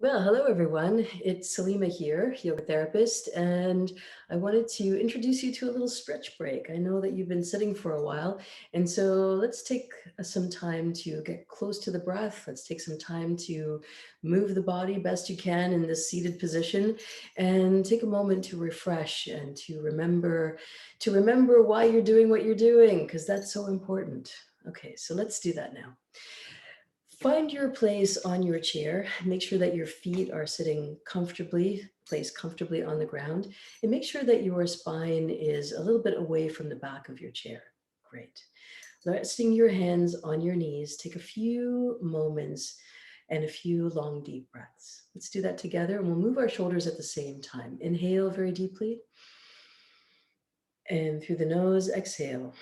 Well, hello everyone. It's Salimah here, yoga therapist, and I wanted to introduce you to a little stretch break. I know that you've been sitting for a while, and so let's take some time to get close to the breath. Let's take some time to move the body best you can in this seated position and take a moment to refresh and to remember why you're doing what you're doing, because that's so important. Okay, so let's do that now. Find your place on your chair. Make sure that your feet are sitting comfortably, placed comfortably on the ground, and make sure that your spine is a little bit away from the back of your chair. Great. Resting your hands on your knees, take a few moments and a few long, deep breaths. Let's do that together, and we'll move our shoulders at the same time. Inhale very deeply, and through the nose, exhale.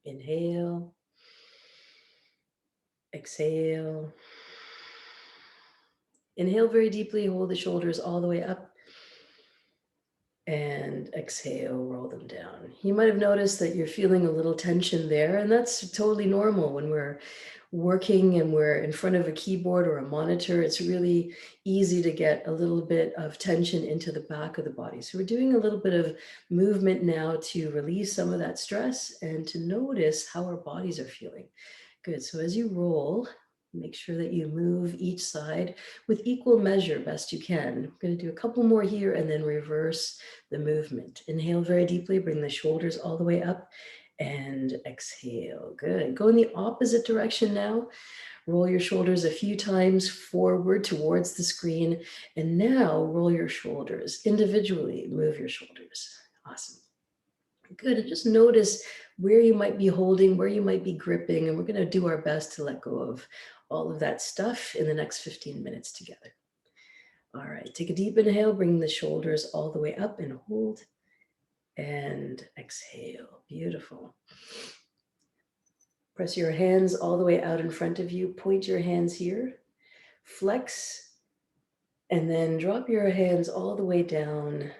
Inhale, exhale. Inhale very deeply, hold the shoulders all the way up, and exhale, roll them down. You might have noticed that you're feeling a little tension there, and that's totally normal when we're working and we're in front of a keyboard or a monitor. It's really easy to get a little bit of tension into the back of the body. So we're doing a little bit of movement now to release some of that stress and to notice how our bodies are feeling. Good. So as you roll, make sure that you move each side with equal measure best you can. I'm going to do a couple more here and then reverse the movement. Inhale very deeply, bring the shoulders all the way up and exhale. Good. Go in the opposite direction now. Roll your shoulders a few times forward towards the screen. And now roll your shoulders individually. Move your shoulders. Awesome. Good. And just notice where you might be holding, where you might be gripping. And we're going to do our best to let go of all of that stuff in the next 15 minutes together. All right. Take a deep inhale, bring the shoulders all the way up and hold. And exhale. Beautiful. Press your hands all the way out in front of you. Point your hands here. Flex. And then drop your hands all the way down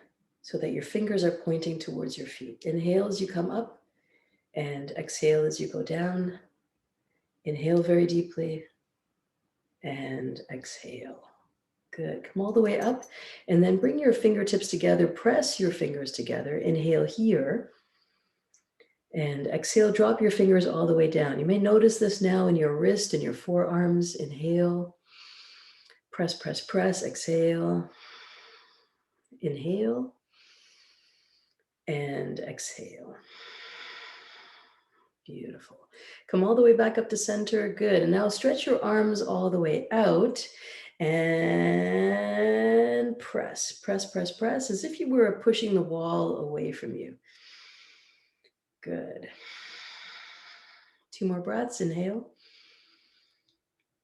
so that your fingers are pointing towards your feet. Inhale as you come up and exhale as you go down. Inhale very deeply and exhale. Good. Come all the way up and then bring your fingertips together. Press your fingers together. Inhale here. And exhale, drop your fingers all the way down. You may notice this now in your wrist and your forearms. Inhale, press, press, press, exhale. Inhale and exhale. Beautiful. Come all the way back up to center. Good. And now stretch your arms all the way out and press, press, press, press, as if you were pushing the wall away from you. Good. 2 more breaths. Inhale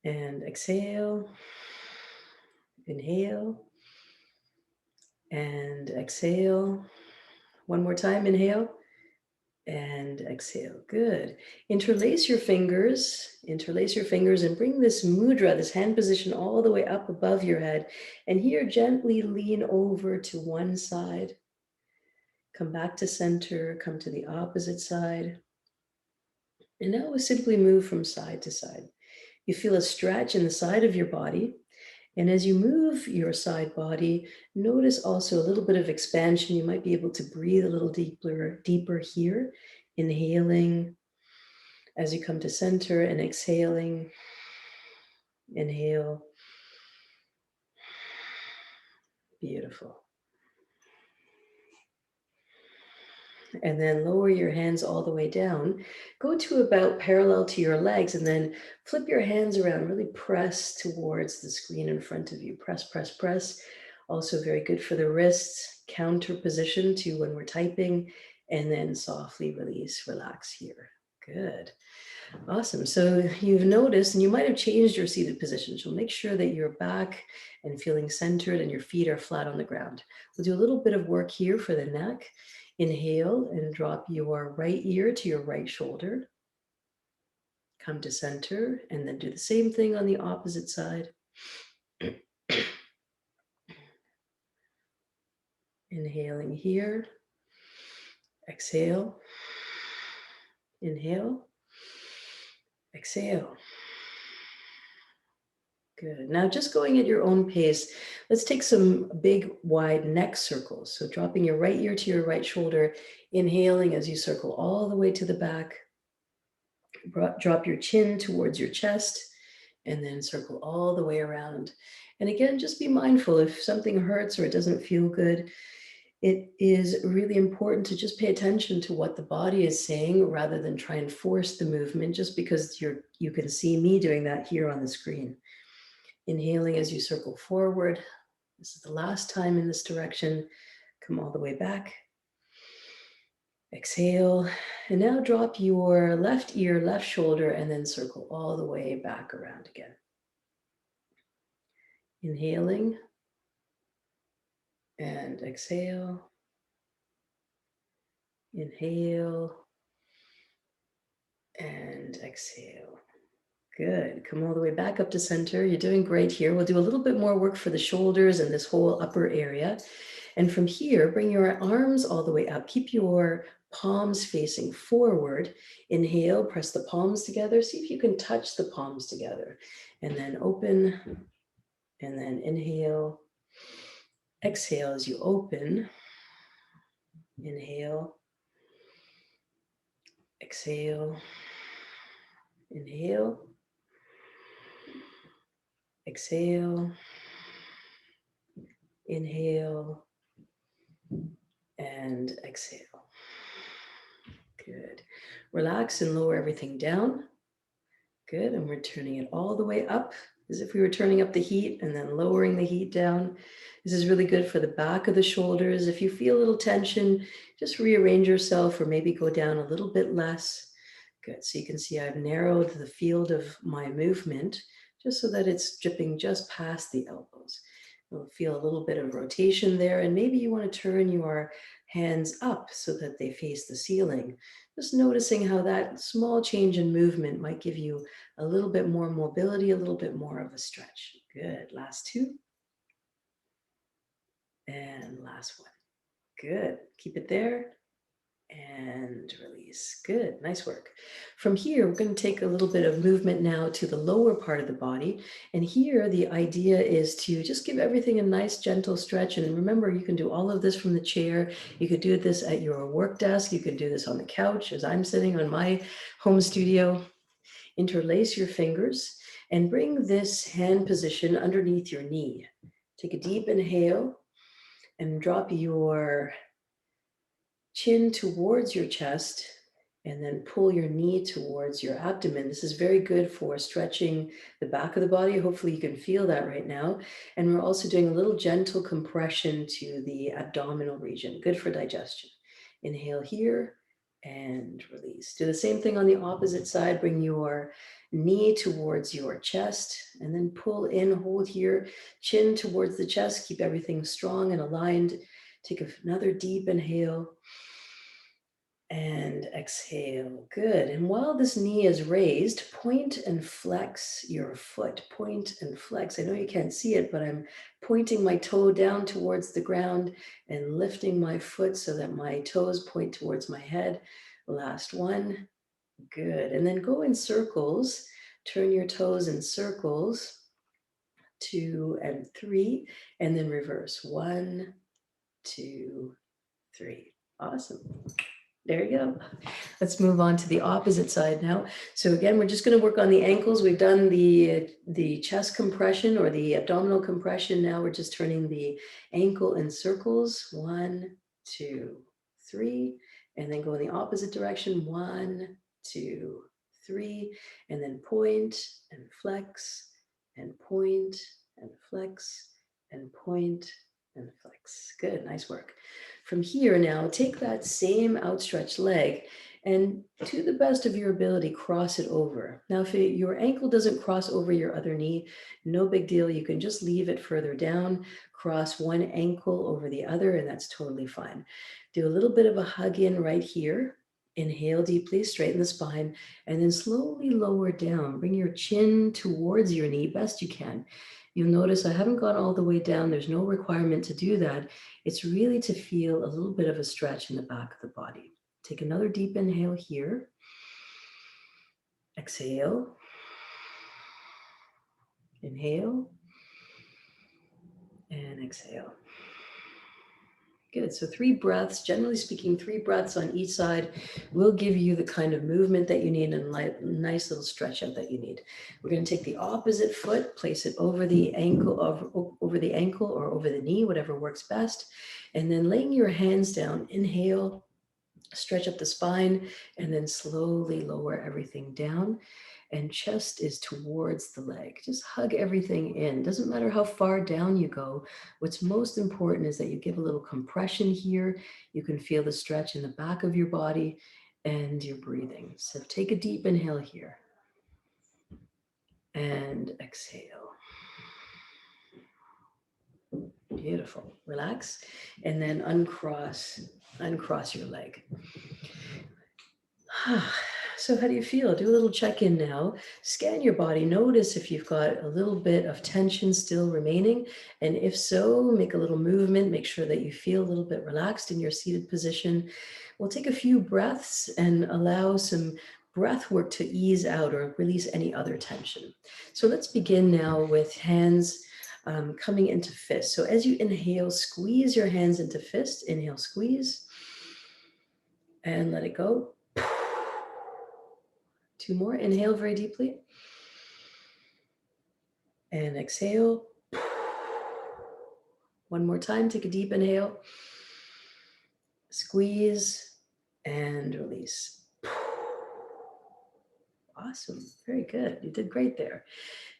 and exhale. Inhale and exhale. 1 more time. Inhale and exhale. Good. Interlace your fingers and bring this mudra, this hand position, all the way up above your head. And here gently lean over to one side. Come back to center, come to the opposite side. And now we'll simply move from side to side. You feel a stretch in the side of your body. And as you move your side body, notice also a little bit of expansion. You might be able to breathe a little deeper here. Inhaling as you come to center and exhaling. Inhale. Beautiful. And then lower your hands all the way down. Go to about parallel to your legs and then flip your hands around. Really press towards the screen in front of you. Press, press, press. Also very good for the wrists. Counter position to when we're typing. And then softly release, relax here. Good. Awesome. So you've noticed, and you might have changed your seated position. So make sure that you're back and feeling centered and your feet are flat on the ground. We'll do a little bit of work here for the neck. Inhale and drop your right ear to your right shoulder. Come to center and then do the same thing on the opposite side. Inhaling here. Exhale. Inhale. Exhale. Good. Now, just going at your own pace, let's take some big, wide neck circles. So dropping your right ear to your right shoulder, inhaling as you circle all the way to the back. Drop your chin towards your chest, and then circle all the way around. And again, just be mindful if something hurts or it doesn't feel good. It is really important to just pay attention to what the body is saying rather than try and force the movement just because you can see me doing that here on the screen. Inhaling as you circle forward. This is the last time in this direction. Come all the way back. Exhale. And now drop your left ear, left shoulder, and then circle all the way back around again. Inhaling and exhale. Inhale and exhale. Good. Come all the way back up to center. You're doing great here. We'll do a little bit more work for the shoulders and this whole upper area. And from here, bring your arms all the way up. Keep your palms facing forward. Inhale, press the palms together. See if you can touch the palms together. And then open. And then inhale. Exhale as you open. Inhale. Exhale. Inhale. Exhale. Inhale. And exhale. Good. Relax and lower everything down. Good. And we're turning it all the way up as if we were turning up the heat and then lowering the heat down. This is really good for the back of the shoulders. If you feel a little tension, just rearrange yourself or maybe go down a little bit less. Good. So you can see I've narrowed the field of my movement just so that it's dripping just past the elbows. You'll feel a little bit of rotation there, and maybe you want to turn your hands up so that they face the ceiling. Just noticing how that small change in movement might give you a little bit more mobility, a little bit more of a stretch. Good. Last two. And last one. Good. Keep it there. And release. Good. Nice work. From here, we're going to take a little bit of movement now to the lower part of the body. And here, the idea is to just give everything a nice, gentle stretch. And remember, you can do all of this from the chair. You could do this at your work desk. You could do this on the couch as I'm sitting on my home studio. Interlace your fingers and bring this hand position underneath your knee. Take a deep inhale and drop your chin towards your chest, and then pull your knee towards your abdomen. This is very good for stretching the back of the body. Hopefully you can feel that right now. And we're also doing a little gentle compression to the abdominal region. Good for digestion. Inhale here and release. Do the same thing on the opposite side. Bring your knee towards your chest and then pull in, hold here, chin towards the chest. Keep everything strong and aligned. Take another deep inhale and exhale. Good. And while this knee is raised, point and flex your foot. Point and flex. I know you can't see it, but I'm pointing my toe down towards the ground and lifting my foot so that my toes point towards my head. Last one. Good. And then go in circles. Turn your toes in circles. 2 and 3, and then reverse. 1, 2, 3. Awesome. There you go. Let's move on to the opposite side now. So again, we're just going to work on the ankles. We've done the chest compression or the abdominal compression. Now we're just turning the ankle in circles. 1, 2, 3, and then go in the opposite direction. 1, 2, 3, and then point and flex and point and flex and point and flex. Good, nice work. From here now, take that same outstretched leg and to the best of your ability, cross it over. Now, if your ankle doesn't cross over your other knee, no big deal. You can just leave it further down, cross one ankle over the other, and that's totally fine. Do a little bit of a hug in right here. Inhale deeply, straighten the spine, and then slowly lower down. Bring your chin towards your knee best you can. You'll notice I haven't gone all the way down. There's no requirement to do that. It's really to feel a little bit of a stretch in the back of the body. Take another deep inhale here. Exhale. Inhale and exhale. Good. So 3 breaths, generally speaking, 3 breaths on each side will give you the kind of movement that you need and a nice little stretch out that you need. We're going to take the opposite foot, place it over the ankle, over the ankle or over the knee, whatever works best. And then laying your hands down, inhale, stretch up the spine, and then slowly lower everything down. And chest is towards the leg. Just hug everything in. Doesn't matter how far down you go. What's most important is that you give a little compression here. You can feel the stretch in the back of your body and your breathing. So take a deep inhale here. And exhale. Beautiful. Relax. And then uncross your leg. So how do you feel? Do a little check-in now. Scan your body. Notice if you've got a little bit of tension still remaining. And if so, make a little movement. Make sure that you feel a little bit relaxed in your seated position. We'll take a few breaths and allow some breath work to ease out or release any other tension. So let's begin now with hands coming into fist. So as you inhale, squeeze your hands into fist. Inhale, squeeze. And let it go. 2 more. Inhale very deeply. And exhale. 1 more time. Take a deep inhale. Squeeze and release. Awesome. Very good. You did great there.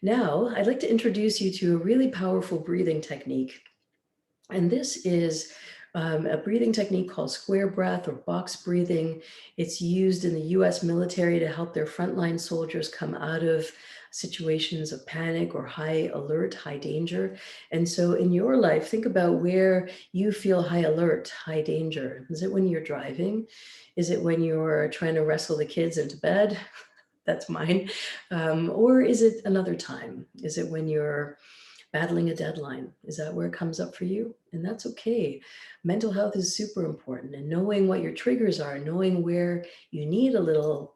Now, I'd like to introduce you to a really powerful breathing technique. And this is a breathing technique called square breath or box breathing. It's used in the US military to help their frontline soldiers come out of situations of panic or high alert, high danger. And so in your life, think about where you feel high alert, high danger. Is it when you're driving? Is it when you're trying to wrestle the kids into bed? That's mine. Or is it another time? Is it when you're battling a deadline? Is that where it comes up for you? And that's okay. Mental health is super important, and knowing what your triggers are, knowing where you need a little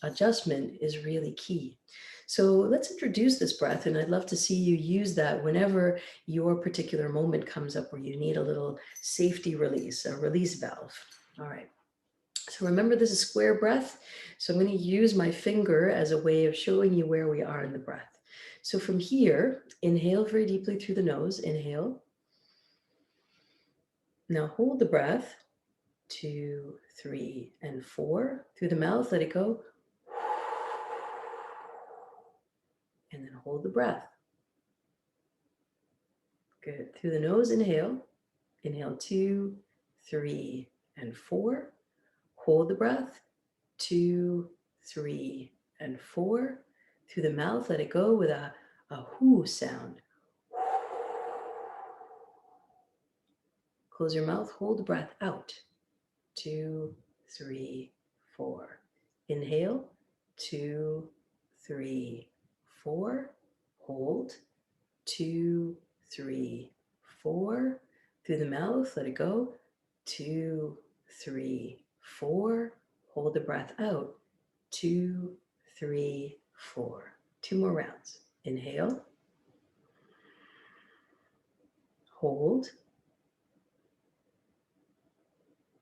adjustment is really key. So let's introduce this breath, and I'd love to see you use that whenever your particular moment comes up where you need a little safety release, a release valve. All right. So remember, this is square breath. So I'm going to use my finger as a way of showing you where we are in the breath. So from here, inhale very deeply through the nose. Inhale. Now hold the breath. 2, 3, and 4. Through the mouth, let it go. And then hold the breath. Good. Through the nose, inhale. Inhale 2, 3, and 4. Hold the breath. 2, 3, and 4. Through the mouth, let it go with a whoo sound. Close your mouth, hold the breath out. 2, 3, 4. Inhale. 2, 3, 4. Hold. 2, 3, 4. Through the mouth, let it go. 2, 3, 4. Hold the breath out. 2, 3, 4. 2 more rounds. Inhale. Hold.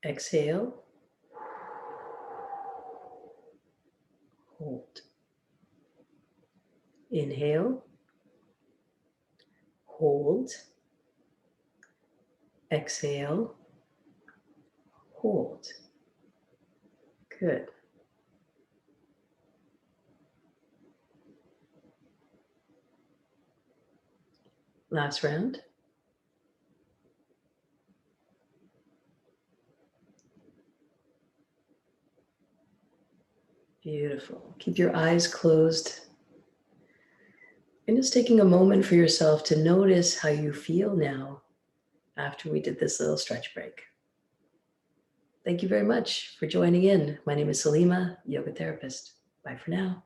Exhale. Hold. Inhale. Hold. Exhale. Hold. Good. Last round. Beautiful. Keep your eyes closed. And just taking a moment for yourself to notice how you feel now after we did this little stretch break. Thank you very much for joining in. My name is Salimah, yoga therapist. Bye for now.